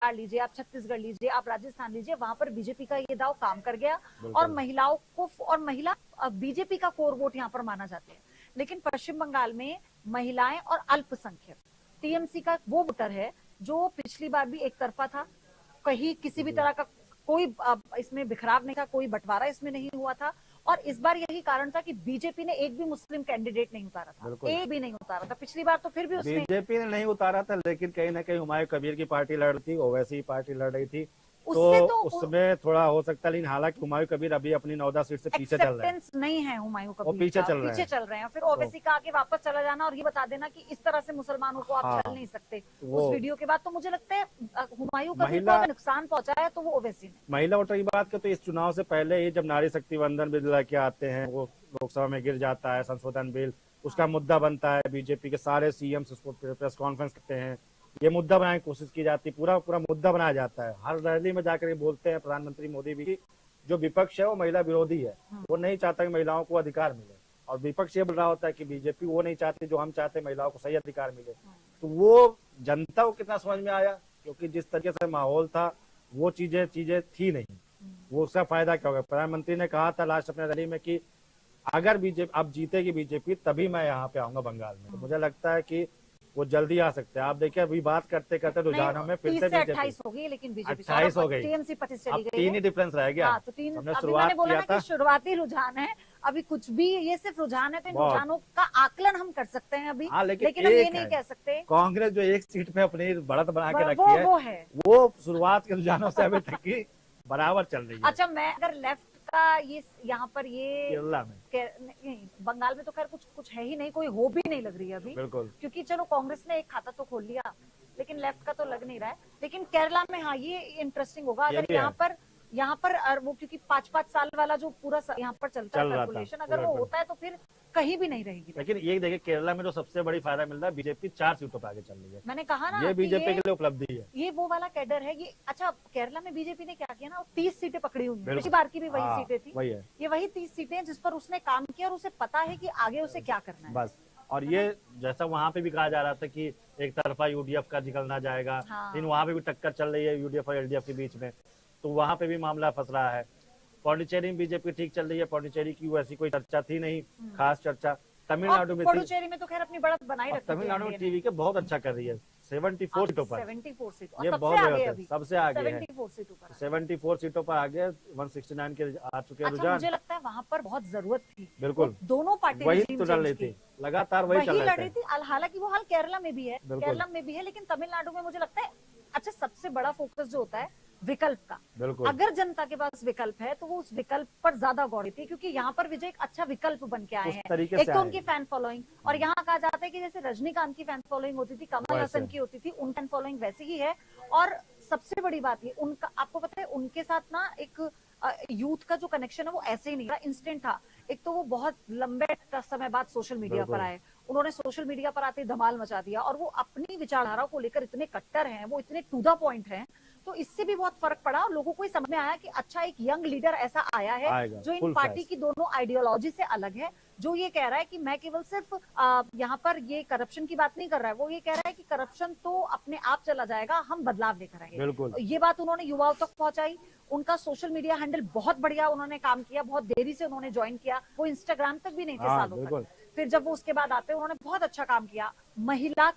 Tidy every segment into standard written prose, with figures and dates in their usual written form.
बिहार लीजिए, आप छत्तीसगढ़ लीजिए, आप राजस्थान लीजिए, वहां पर बीजेपी का ये दाव काम कर गया और महिलाओं को, और महिला बीजेपी का कोर वोट यहाँ पर माना जाते हैं। लेकिन पश्चिम बंगाल में महिलाएं और अल्पसंख्यक टीएमसी का वो वोटर है जो पिछली बार भी एक तरफा था, कहीं किसी भी तरह का कोई इसमें बिखराव नहीं था, कोई बंटवारा इसमें नहीं हुआ था। और इस बार यही कारण था कि बीजेपी ने एक भी मुस्लिम कैंडिडेट नहीं उतारा था, एक भी नहीं उतारा था। पिछली बार तो फिर भी उसने बीजेपी ने नहीं उतारा था, लेकिन कहीं ना कहीं हुमायूं कबीर की पार्टी लड़ रही थी, ओवैसी पार्टी लड़ रही थी, तो उसमें थोड़ा हो सकता है। लेकिन हालांकि हुमायूं कबीर अभी अपनी 9-10 सीट से पीछे चल रहे हैं, नहीं है हुमायूं कबीर, पीछे चल रहे हैं। फिर ओवैसी का आगे वापस चला जाना और ये बता देना कि इस तरह से मुसलमानों को आप चल नहीं सकते, उस वीडियो के बाद तो मुझे लगता है हुमायूं कबीर को अगर नुकसान पहुंचा है तो वो ओवैसी ने। महिला वोटर की बात करें तो इस चुनाव से पहले ही जब नारी शक्ति वंदन बिल लेके आते हैं, वो लोकसभा में गिर जाता है संशोधन बिल, उसका मुद्दा बनता है, बीजेपी के सारे सीएम उसको प्रेस कॉन्फ्रेंस करते हैं, ये मुद्दा बनाने की कोशिश की जाती है, पूरा मुद्दा बनाया जाता है। हर रैली में जाकर बोलते हैं प्रधानमंत्री मोदी भी, जो विपक्ष है वो महिला विरोधी है, वो नहीं चाहता कि महिलाओं को अधिकार मिले, और विपक्ष ये बोल रहा होता है कि बीजेपी वो नहीं चाहती जो हम चाहते, महिलाओं को सही अधिकार मिले। तो वो जनता को कितना समझ में आया, क्योंकि जिस तरीके से माहौल था वो चीजें थी नहीं, वो उसका फायदा क्या होगा। प्रधानमंत्री ने कहा था लास्ट अपने रैली में कि अगर बीजेपी अब जीतेगी बीजेपी तभी मैं यहाँ पे आऊंगा बंगाल में, तो मुझे लगता है कि वो जल्दी आ सकते हैं। आप देखिए अभी बात करते करते रुझानों में फिर से 28 हो गई, लेकिन बीजेपी 28 हो गई, टीएमसी 25 चली गई, 3 ही डिफरेंस रह गया। तो 3 हमने शुरुआत किया था, शुरुआती रुझान है, अभी कुछ भी ये सिर्फ रुझान है, तो इन रुझानों का आकलन हम कर सकते हैं अभी, लेकिन हम ये नहीं कह सकते। कांग्रेस जो एक सीट पे अपनी बढ़त बना के रखी है, वो शुरुआत के रुझानों से अभी तक की बराबर चल रही है। अच्छा, मैं अगर लेफ्ट का ये यहाँ पर ये केरला में नहीं, बंगाल में तो खैर कुछ है ही नहीं, कोई हो भी नहीं लग रही है अभी, बिल्कुल, क्योंकि चलो कांग्रेस ने एक खाता तो खोल लिया, लेकिन लेफ्ट का तो लग नहीं रहा है। लेकिन केरला में हाँ ये इंटरेस्टिंग होगा अगर यहाँ पर वो, क्योंकि 5-5 साल वाला जो पूरा यहाँ पर चलता है सर्कुलेशन, अगर वो होता है तो फिर कहीं भी नहीं रहेगी। लेकिन ये देखिए केरला में जो सबसे बड़ी फायदा मिल रहा है, बीजेपी 4 सीटों पर आगे चल रही है। मैंने कहा ना, ये बीजेपी के लिए उपलब्धि है, ये वो वाला कैडर है ये। अच्छा, केरला में बीजेपी ने क्या किया ना, 30 सीटें पकड़ी हुई है, पिछली बार की भी वही सीटें थी, ये वही 30 सीटें जिस पर उसने काम किया और उसे पता है कि आगे उसे क्या करना है बस। और ये जैसा वहाँ पे भी कहा जा रहा था कि एक तरफा यूडीएफ का निकलना जाएगा, लेकिन वहाँ पे भी टक्कर चल रही है यूडीएफ और एलडीएफ के बीच में, तो वहाँ पे भी मामला फंस रहा है। पौंडीचेरी में बीजेपी ठीक चल रही है, पौंडीचेरी की वैसी कोई चर्चा थी नहीं, खास चर्चा। तमिलनाडु में पुडुचेरी में तो खैर अपनी बढ़त बनाई रखी है, तमिलनाडु में टीवी के बहुत अच्छा कर रही है, 74 सीटों पर, 74 सीटों, ये बहुत सबसे आगे है, 74 सीटों पर आगे, 169 के आ चुके हैं रुझान। मुझे लगता है वहाँ पर बहुत जरूरत थी, बिल्कुल, दोनों पार्टी वही तो लड़ रही थी, लगातार वही चल रही थी। हालांकि वो हाल केरला में भी है, लेकिन तमिलनाडु में मुझे लगता है अच्छा सबसे बड़ा फोकस जो होता है विकल्प का, अगर जनता के पास विकल्प है तो वो उस विकल्प पर ज्यादा गौर देती है, क्योंकि यहाँ पर विजय एक अच्छा विकल्प बन के आए हैं। एक तो उनकी फैन फॉलोइंग, और यहाँ कहा जाता है कि जैसे रजनीकांत की फैन फॉलोइंग होती थी, कमल हसन की होती थी, उन फैन फॉलोइंग वैसी ही है। और सबसे बड़ी बात ये, उनका आपको पता है उनके साथ ना एक यूथ का जो कनेक्शन है वो ऐसे ही नहीं था, इंस्टेंट था। एक तो वो बहुत लंबे समय बाद सोशल मीडिया पर आए, उन्होंने सोशल मीडिया पर आते धमाल मचा दिया, और वो अपनी विचारधारा को लेकर इतने कट्टर हैं, वो इतने टू द पॉइंट हैं, तो इससे भी बहुत फर्क पड़ा और लोगों को समझ में आया कि अच्छा एक यंग लीडर ऐसा आया है जो इन पार्टी की दोनों आइडियोलॉजी से अलग है, जो ये कह रहा है कि मैं केवल सिर्फ यहाँ पर ये करप्शन की बात नहीं कर रहा है, वो ये कह रहा है कि करप्शन तो अपने आप चला जाएगा, हम बदलाव लेकर आएंगे। ये बात उन्होंने युवाओं तक पहुंचाई। उनका सोशल मीडिया हैंडल बहुत बढ़िया उन्होंने काम किया, बहुत देरी से उन्होंने ज्वाइन किया, वो इंस्टाग्राम तक भी नहीं थे सालों तक। फिर जब वो उसके बाद आते उन्होंने बहुत अच्छा काम किया। महिलाओं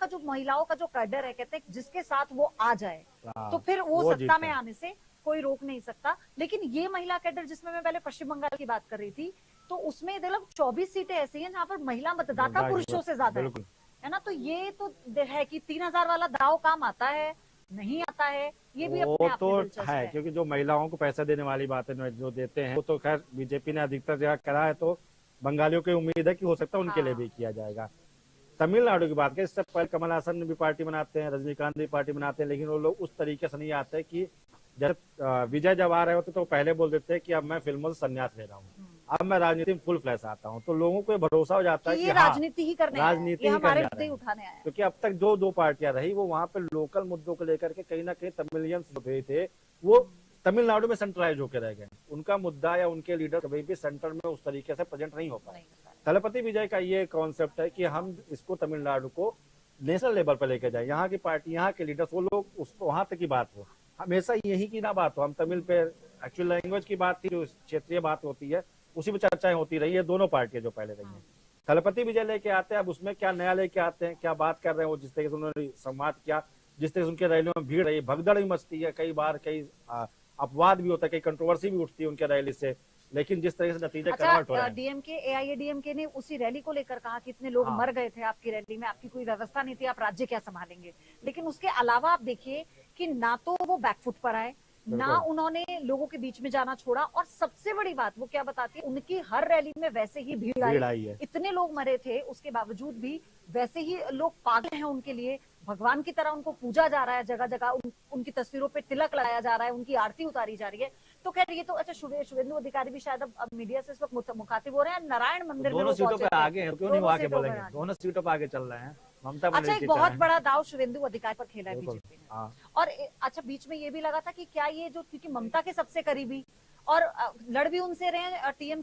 का जो कैडर है, कहते हैं जिसके साथ वो आ जाए तो फिर वो सत्ता में आने से कोई रोक नहीं सकता। लेकिन ये महिला कैडर जिसमें मैं पहले पश्चिम बंगाल की बात कर रही थी, तो उसमें मतलब 24 सीटें ऐसी हैं जहाँ पर महिला मतदाता पुरुषों से ज्यादा है ना। तो ये तो है कि 3000 वाला दाव काम आता है नहीं आता है, ये भी अपने आप में दिलचस्प है, क्योंकि जो महिलाओं को पैसा देने वाली बातें जो देते हैं वो तो खैर बीजेपी ने अधिकतर जगह करा है, तो बंगालियों की उम्मीद है कि हो सकता है उनके लिए भी किया जाएगा। तमिलनाडु की बात करें, इससे पहले कमल हासन भी पार्टी बनाते हैं, रजनीकांत भी पार्टी बनाते हैं, लेकिन वो लोग उस तरीके से नहीं आते कि जब विजय जब आ रहे होते तो पहले बोल देते हैं कि अब मैं फिल्मों से संन्यास ले रहा हूँ, अब मैं राजनीति में फुल फ्लैश आता हूँ, तो लोगों को भरोसा हो जाता है कि राजनीति ही करने राजनीति हमारे मुद्दे उठाने आए। क्योंकि अब तक जो 2 पार्टियां रही वो वहां पे लोकल मुद्दों को लेकर के कहीं ना कहीं तमिलियंस जो थे वो तमिलनाडु में सेंट्रलाइज होकर रह गए, उनका मुद्दा या उनके लीडर कभी भी सेंटर में उस तरीके से प्रेजेंट नहीं हो पाए। तलपति विजय का ये कॉन्सेप्ट है कि हम इसको तमिलनाडु को नेशनल लेवल पर लेकर जाए, यहाँ की पार्टी, यहाँ के लीडर्स, वो लोग उसको वहां तक की बात हो, हमेशा यही की ना बात हो, हम तमिल पे एक्चुअल लैंग्वेज की बात थी, जो क्षेत्रीय बात होती है उसी पे चर्चाएं होती रही है, दोनों पार्टी जो पहले रही है। थलपति विजय लेके आते हैं, अब उसमें क्या नया लेके आते हैं, क्या बात कर रहे हैं वो, जिस तरीके से उन्होंने संवाद किया, जिस तरह से उनके रैलियों में भीड़ रही, भगदड़ भी मचती है, कई बार कई अपवाद भी होता है, कई कंट्रोवर्सी भी उठती है उनके रैली से, लेकिन जिस तरह से नतीजे कन्वर्ट हो रहे हैं। डीएमके एआईएडीएमके ने उसी रैली को लेकर कहा कि इतने लोग मर गए थे आपकी रैली में, आपकी कोई व्यवस्था नहीं थी, आप राज्य क्या संभालेंगे। लेकिन उसके अलावा आप देखिए कि ना तो वो बैकफुट पर आए, ना उन्होंने लोगों के बीच में जाना छोड़ा, और सबसे बड़ी बात वो क्या बताती है, उनकी हर रैली में वैसे ही भीड़ आई है। इतने लोग मरे थे उसके बावजूद भी वैसे ही लोग पागल हैं उनके लिए, भगवान की तरह उनको पूजा जा रहा है, जगह जगह उनकी तस्वीरों पे तिलक लगाया जा रहा है, उनकी आरती उतारी जा रही है। तो कह रही है तो अच्छा, शुभेंदु अधिकारी भी शायद अब मीडिया से इस वक्त मुखातिब हो रहे हैं, नारायण मंदिर में दोनों सीटों पे आगे हैं, क्यों नहीं आगे बोलेंगे, दोनों सीटों पे आगे चल रहे हैं। ममता अच्छा, एक बहुत बड़ा दाव शुभेंदु अधिकारी पर खेला है बीजेपी ने। हाँ। और अच्छा, बीच में ये भी लगा था कि क्या ये जो, क्योंकि ममता के सबसे करीबी और लड़ भी उनसे रहे हैं टीएमसी